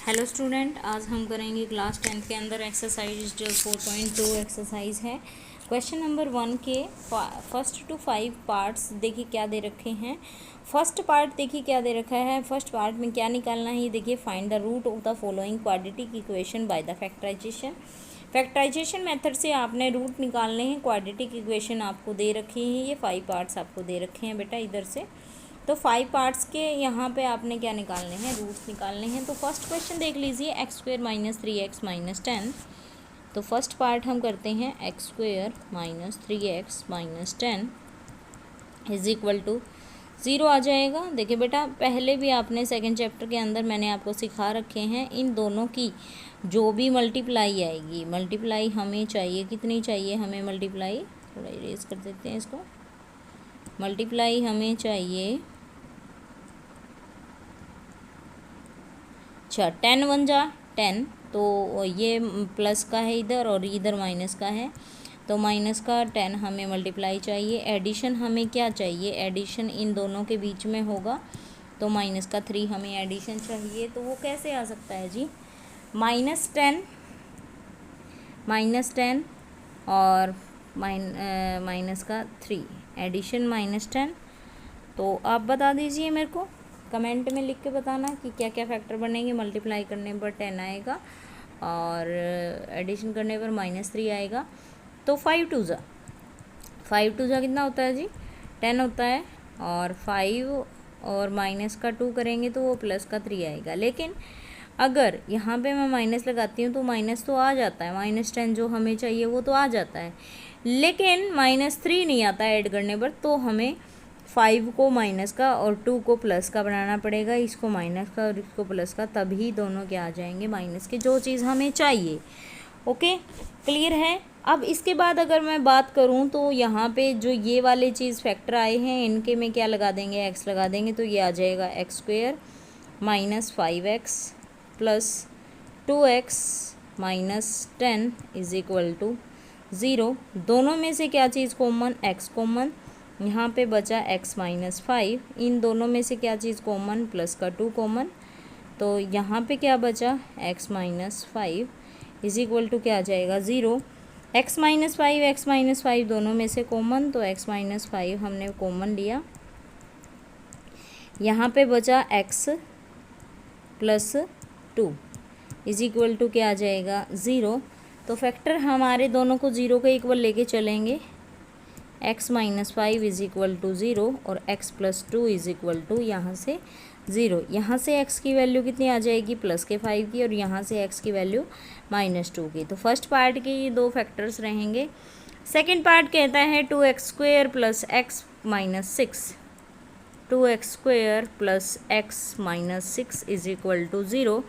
Hello student, आज हम करेंगे क्लास 10th के अंदर एक्सरसाइज जो 4.2 एक्सरसाइज है। क्वेश्चन नंबर 1 के फर्स्ट टू 5 पार्ट्स देखिए क्या दे रखे हैं। फर्स्ट पार्ट देखिए क्या दे रखा है। फर्स्ट पार्ट में क्या निकालना है, ये देखिए find the root of the following quadratic equation by the factorization. Factorization method से आपने रूट निकालने हैं। क्वाड्रेटिक इक्वेशन आपको दे रखी हैं, ये 5 पार्ट्स आपको दे रखे हैं बेटा इधर से। तो 5 पार्ट्स के यहाँ पे आपने क्या निकालने हैं, रूट्स निकालने हैं। तो फर्स्ट क्वेश्चन देख लीजिए, x square minus 3x minus 10। तो फर्स्ट पार्ट हम करते हैं x square minus 3x minus 10 is equal to 0 आ जाएगा। देखिए बेटा, पहले भी आपने सेकंड चैप्टर के अंदर मैंने आपको सिखा रखे हैं, इन दोनों की जो भी मल्टीप्लाई आएगी, मल्टीप्लाई हमें चाहिए, कितनी चाहिए हमें मल्टीप्लाई, थोड़ा इरेज कर देते हैं इसको। मल्टीप्लाई हमें चाहिए, अच्छा 10 1 जा 10, तो ये प्लस का है इधर और इधर माइनस का है, तो माइनस का 10 हमें मल्टीप्लाई चाहिए। एडिशन हमें क्या चाहिए, एडिशन इन दोनों के बीच में होगा, तो माइनस का 3 हमें एडिशन चाहिए। तो वो कैसे आ सकता है जी, माइनस टेन और माइनस का 3 एडिशन माइनस 10। तो आप बता दीजिए मेरे को, कमेंट में लिख के बताना कि क्या क्या फैक्टर बनेंगे। मल्टीप्लाई करने पर 10 आएगा और एडिशन करने पर माइनस 3 आएगा। तो 5 टू ज़ा कितना होता है जी, 10 होता है, और 5 और माइनस का 2 करेंगे तो वो प्लस का 3 आएगा। लेकिन अगर यहाँ पे मैं माइनस लगाती हूँ तो माइनस तो आ जाता है, माइनस 10 जो हमें चाहिए वो तो आ जाता है, लेकिन माइनस 3 नहीं आता ऐड करने पर। तो हमें 5 को माइनस का और 2 को प्लस का बनाना पड़ेगा, इसको माइनस का और इसको प्लस का, तभी दोनों क्या आ जाएंगे, माइनस के, जो चीज़ हमें चाहिए। ओके, क्लियर है। अब इसके बाद अगर मैं बात करूं तो यहाँ पे जो ये वाले चीज़ फैक्टर आए हैं, इनके में क्या लगा देंगे, एक्स लगा देंगे, तो ये आ जाएगा x square minus 5x plus 2x minus 10 is equal to 0। दोनों में से क्या चीज़ कॉमन, x कॉमन, यहाँ पे बचा x माइनस 5, इन दोनों में से क्या चीज़ कॉमन, प्लस का 2 कॉमन, तो यहाँ पे क्या बचा, x minus 5 is equal to क्या आ जाएगा, 0। x माइनस 5 दोनों में से कॉमन, तो x माइनस 5 हमने कॉमन लिया, यहाँ पे बचा x plus 2 is equal to क्या आ जाएगा, 0। तो फैक्टर हमारे दोनों को 0 के इक्वल लेके चलेंगे, x minus 5 is equal to 0 और x plus 2 is equal to यहाँ से 0। यहाँ से x की वैल्यू कितनी आ जाएगी, प्लस के 5 की, और यहाँ से x की वैल्यू माइनस 2 की। तो फर्स्ट पार्ट के ये दो फैक्टर्स रहेंगे। सेकेंड पार्ट कहता है 2x square plus x minus 6, 2x square plus x minus 6 is equal to 0।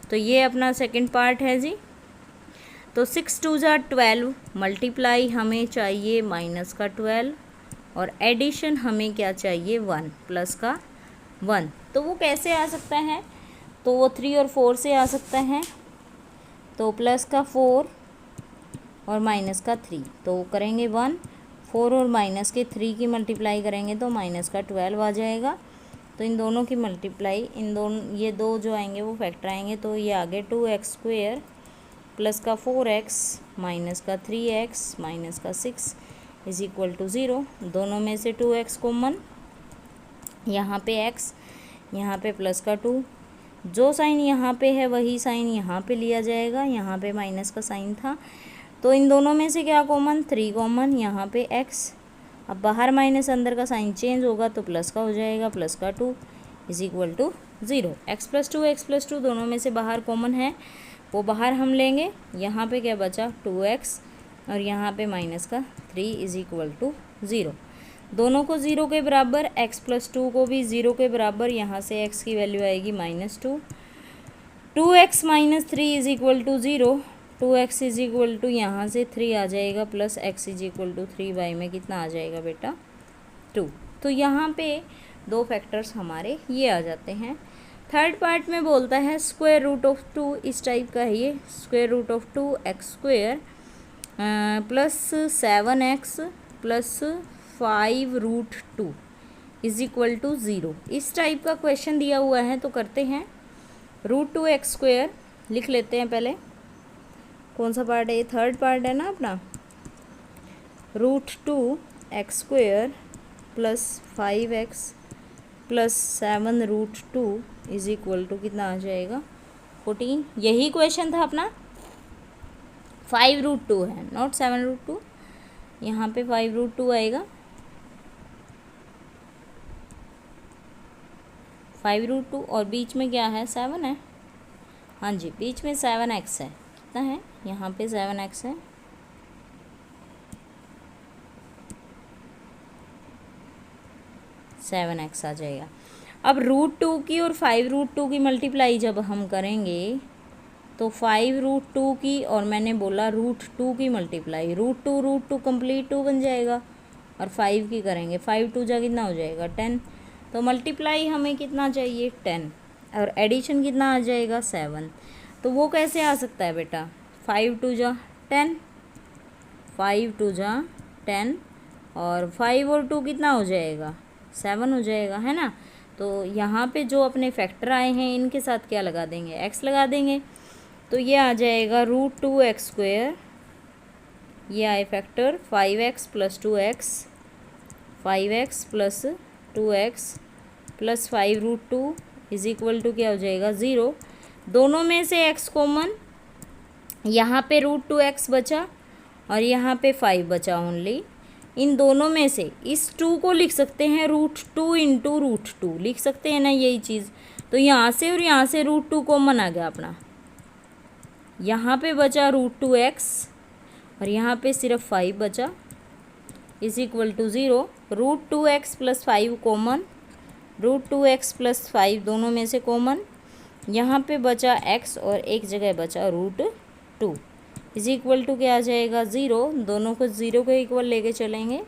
तो ये अपना सेकेंड पार्ट है जी। तो 6 2 ज़ा 12, मल्टीप्लाई हमें चाहिए माइनस का 12 और एडिशन हमें क्या चाहिए, 1 प्लस का 1। तो वो कैसे आ सकता है, तो वो 3 और 4 से आ सकता है। तो प्लस का 4 और माइनस का 3, तो करेंगे 1, 4 और माइनस के 3 की मल्टीप्लाई करेंगे तो माइनस का 12 आ जाएगा। तो इन दोनों की मल्टीप्लाई, इन दोनों ये दो जो आएंगे वो फैक्टर आएंगे, तो ये आगे 2x स्क्वेयर प्लस का 4x माइनस का 3x माइनस का 6 इज इक्वल टू 0। दोनों में से 2x कॉमन, यहाँ पे x, यहाँ पे प्लस का 2, जो साइन यहाँ पे है वही साइन यहाँ पे लिया जाएगा, यहाँ पे माइनस का साइन था। तो इन दोनों में से क्या कॉमन, 3 कॉमन, यहाँ पे x, अब बाहर माइनस अंदर का साइन चेंज होगा तो प्लस का हो जाएगा, प्लस का 2 is equal to 0। x plus 2 दोनों में से बाहर कॉमन है, वो बाहर हम लेंगे। यहाँ पे क्या बचा, 2x और यहाँ पे माइनस का 3 इज इक्वल टू 0। दोनों को 0 के बराबर, x प्लस 2 को भी 0 के बराबर, यहाँ से x की वैल्यू आएगी minus 2, 2x minus 3 is equal to 0, 2x is equal to यहाँ से 3 आ जाएगा, plus x is equal to 3y में कितना आ जाएगा बेटा, 2। तो यहाँ पे दो फैक्टर्स हमारे ये आ जाते हैं। थर्ड पार्ट में बोलता है स्क्वायर रूट ऑफ 2, इस टाइप का है ये, square root of 2x square plus 7x plus 5 root 2 is equal to 0। इस टाइप का क्वेश्चन दिया हुआ है, तो करते हैं। √2x² लिख लेते हैं पहले। कौन सा पार्ट है ये? थर्ड पार्ट है ना अपना। √2x² plus 5x plus 7√2 is equal to कितना आ जाएगा? 14। यही क्वेश्चन था अपना। 5√2 है, नॉट 7√2। यहाँ पे 5√2 आएगा। 5√2 और बीच में क्या है? 7 है। हाँ जी, बीच में 7x है। कितना है? यहाँ पे 7x है। सेवन एक्स आ जाएगा। अब √2 की और 5√2 की मल्टीप्लाई जब हम करेंगे तो 5√2 की और मैंने बोला √2 की मल्टीप्लाई, √2 कंप्लीट 2 बन जाएगा और 5 की करेंगे, 5 2 जा कितना हो जाएगा? 10। तो मल्टीप्लाई हमें कितना चाहिए? 10 और एडिशन कितना आ जाएगा? 7। तो वो कैसे आ सकता है बेटा? 5 2 जा 10, 5 2 जा 10 और 5 और 2 कितना हो जाएगा? 7 हो जाएगा, है ना। तो यहाँ पे जो अपने फैक्टर आए हैं इनके साथ क्या लगा देंगे? x लगा देंगे। तो ये आ जाएगा √2x², ये आए factor 5x plus 2x, 5x plus 2x plus 5√2 is equal to क्या हो जाएगा? 0। दोनों में से x कॉमन, यहाँ पे √2x बचा और यहाँ पे 5 बचा ओनली। इन दोनों में से इस 2 को लिख सकते हैं √2 इंटू √2 लिख सकते हैं ना, यही चीज़। तो यहाँ से और यहाँ से √2 कॉमन आ गया अपना। यहाँ पे बचा √2x और यहाँ पे सिर्फ 5 बचा is equal to 0। √2x plus 5 common, √2x plus 5 दोनों में से कॉमन। यहाँ पे बचा x और एक जगह बचा √2 इज इक्वल टू क्या आ जाएगा? 0। दोनों को 0 के इक्वल लेके चलेंगे।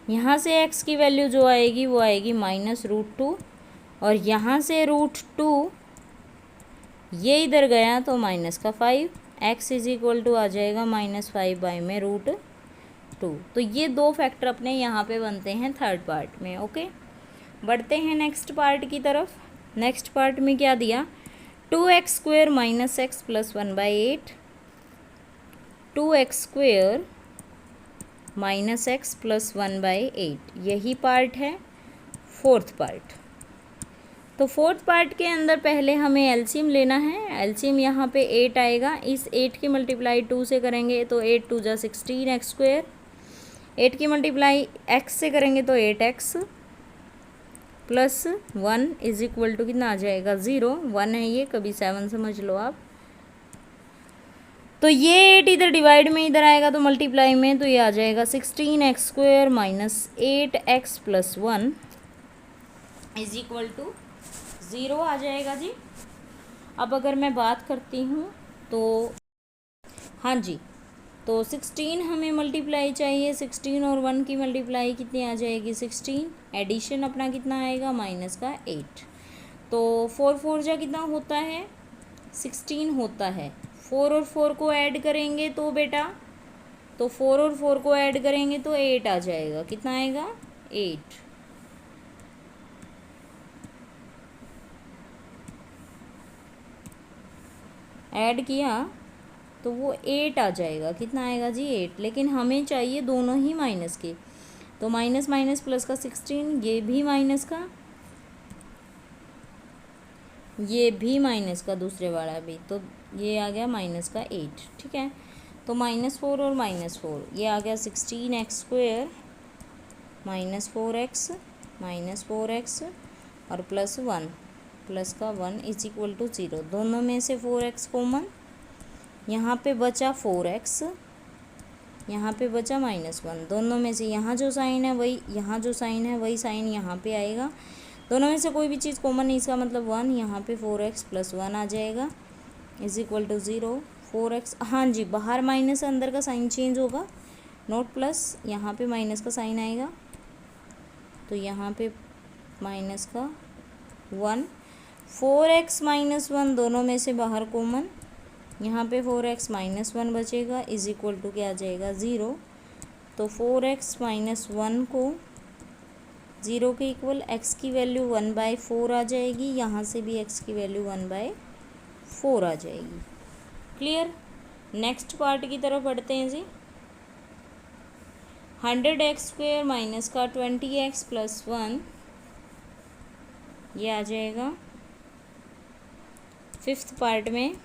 यहाँ से x की वैल्यू जो आएगी वो आएगी -√2 और यहाँ से √2 ये इधर गया तो -5। x इज इक्वल टू आ जाएगा -5 बाई में √2। तो ये दो फैक्टर अपने यहाँ पे बनते हैं थर्ड पार्ट में। ओके, बढ़ते हैं नेक्स्ट पार्ट की तरफ। नेक्स्ट पार्ट में क्या दिया? 2x² minus x plus 1/8, 2x² minus x plus 1/8, यही पार्ट है फोर्थ पार्ट। तो फोर्थ पार्ट के अंदर पहले हमें एलसीएम लेना है। एलसीएम यहाँ पे 8 आएगा। इस 8 की मल्टीप्लाई 2 से करेंगे तो 8 2 जा 16x²। 8 की मल्टीप्लाई x से करेंगे तो 8x plus 1 is equal to कितना आ जाएगा? 0। 1 है ये, कभी 7 समझ लो आप। तो ये 8 इधर डिवाइड में इधर आएगा तो मल्टीप्लाई में, तो ये आ जाएगा 16x² minus 8x plus 1 is equal to 0 आ जाएगा जी। अब अगर मैं बात करती हूँ तो हाँ जी, तो 16 हमें मल्टीप्लाई चाहिए। 16 और 1 की मल्टीप्लाई कितनी आ जाएगी? 16। एडिशन अपना कितना आएगा? -8। तो 4 4 जा कितना होता है? 16 होता है। 4 और 4 को ऐड करेंगे तो बेटा, तो 4 और 4 को ऐड करेंगे तो 8 आ जाएगा। कितना आएगा? 8। ऐड किया तो वो 8 आ जाएगा। कितना आएगा जी? 8। लेकिन हमें चाहिए दोनों ही माइनस के, तो माइनस माइनस प्लस का 16, ये भी माइनस का, ये भी माइनस का, दूसरे वाला भी, तो ये आ गया -8। ठीक है, तो -4 और -4 ये आ गया 16x² -4x और प्लस 1 प्लस का 1 इज इक्वल टू 0। दोनों में से 4x कॉमन, यहाँ पे बचा 4x, यहाँ पे बचा -1। दोनों में से यहाँ जो साइन है वही, यहाँ जो साइन है वही साइन यहाँ पे आएगा। दोनों में से कोई भी चीज़ कॉमन नहीं, इसका मतलब 1। यहाँ पे 4x प्लस 1 आ जाएगा इज इक्वल टू 0। 4x, हाँ जी, बाहर माइनस अंदर का साइन चेंज होगा, नोट प्लस, यहाँ पे माइनस का साइन आएगा तो यहाँ पे माइनस का 1। 4x माइनस 1 दोनों में से बाहर कॉमन, यहाँ पे 4x माइनस 1 बचेगा इज इक्वल टू क्या आ जाएगा? 0। तो 4x माइनस 1 को ज़ीरो के इक्वल एक्स की वैल्यू 1/4 आ जाएगी, यहाँ से भी एक्स की वैल्यू 1/4 आ जाएगी। क्लियर। नेक्स्ट पार्ट की तरफ बढ़ते हैं जी। 100x² माइनस का 20x + 1 ये आ जाएगा। फिफ्थ पार्ट में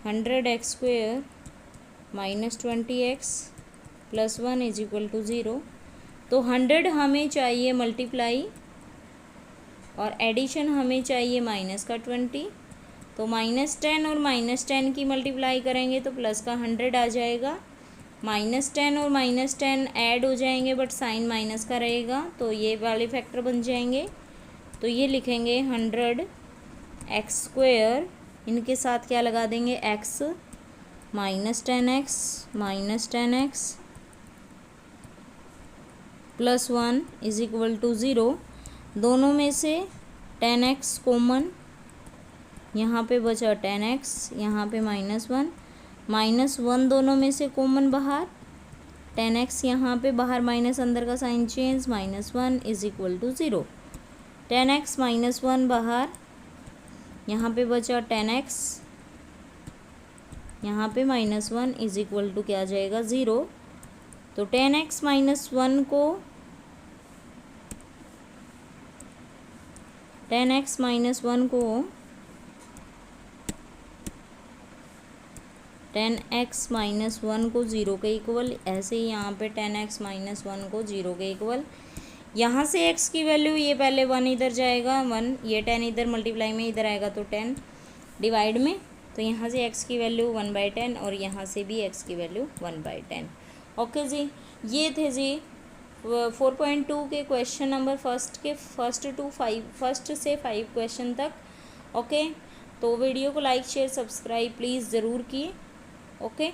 100x² माइनस 20x + 1 = 0। तो 100 हमें चाहिए मल्टीप्लाई और एडिशन हमें चाहिए माइनस का 20। तो -10 और -10 की मल्टीप्लाई करेंगे तो प्लस का 100 आ जाएगा। -10 और -10 ऐड हो जाएंगे बट साइन माइनस का रहेगा, तो ये वाले फैक्टर बन जाएंगे। तो ये लिखेंगे 100x², इनके साथ क्या लगा देंगे x, -10x + 1 = 0। दोनों में से 10x कॉमन, यहाँ पे बचा 10x, यहाँ पे -1 -1 दोनों में से कॉमन बाहर, 10x यहाँ पे बाहर माइनस, अंदर का साइन चेंज, -1 = 0। 10x -1 बाहर, यहाँ पे बचा 10x, यहाँ पे -1 = क्या आ जाएगा 0। तो 10x -1 को 10x -1 को 0 के इक्वल, ऐसे ही यहाँ पे 10x -1 को 0 के इक्वल। यहाँ से x की वैल्यू, ये पहले 1 इधर जाएगा 1, ये 10 इधर मल्टीप्लाई में इधर आएगा तो 10 डिवाइड में, तो यहाँ से x की वैल्यू 1/10 और यहाँ से भी x की वैल्यू 1/10। ओके जी, ये थे जी 4.2 के क्वेश्चन नंबर फर्स्ट के फर्स्ट से 5 क्वेश्चन तक। ओके, तो वीडियो को लाइक शेयर सब्सक्राइब प्लीज़ ज़रूर किए। ओके।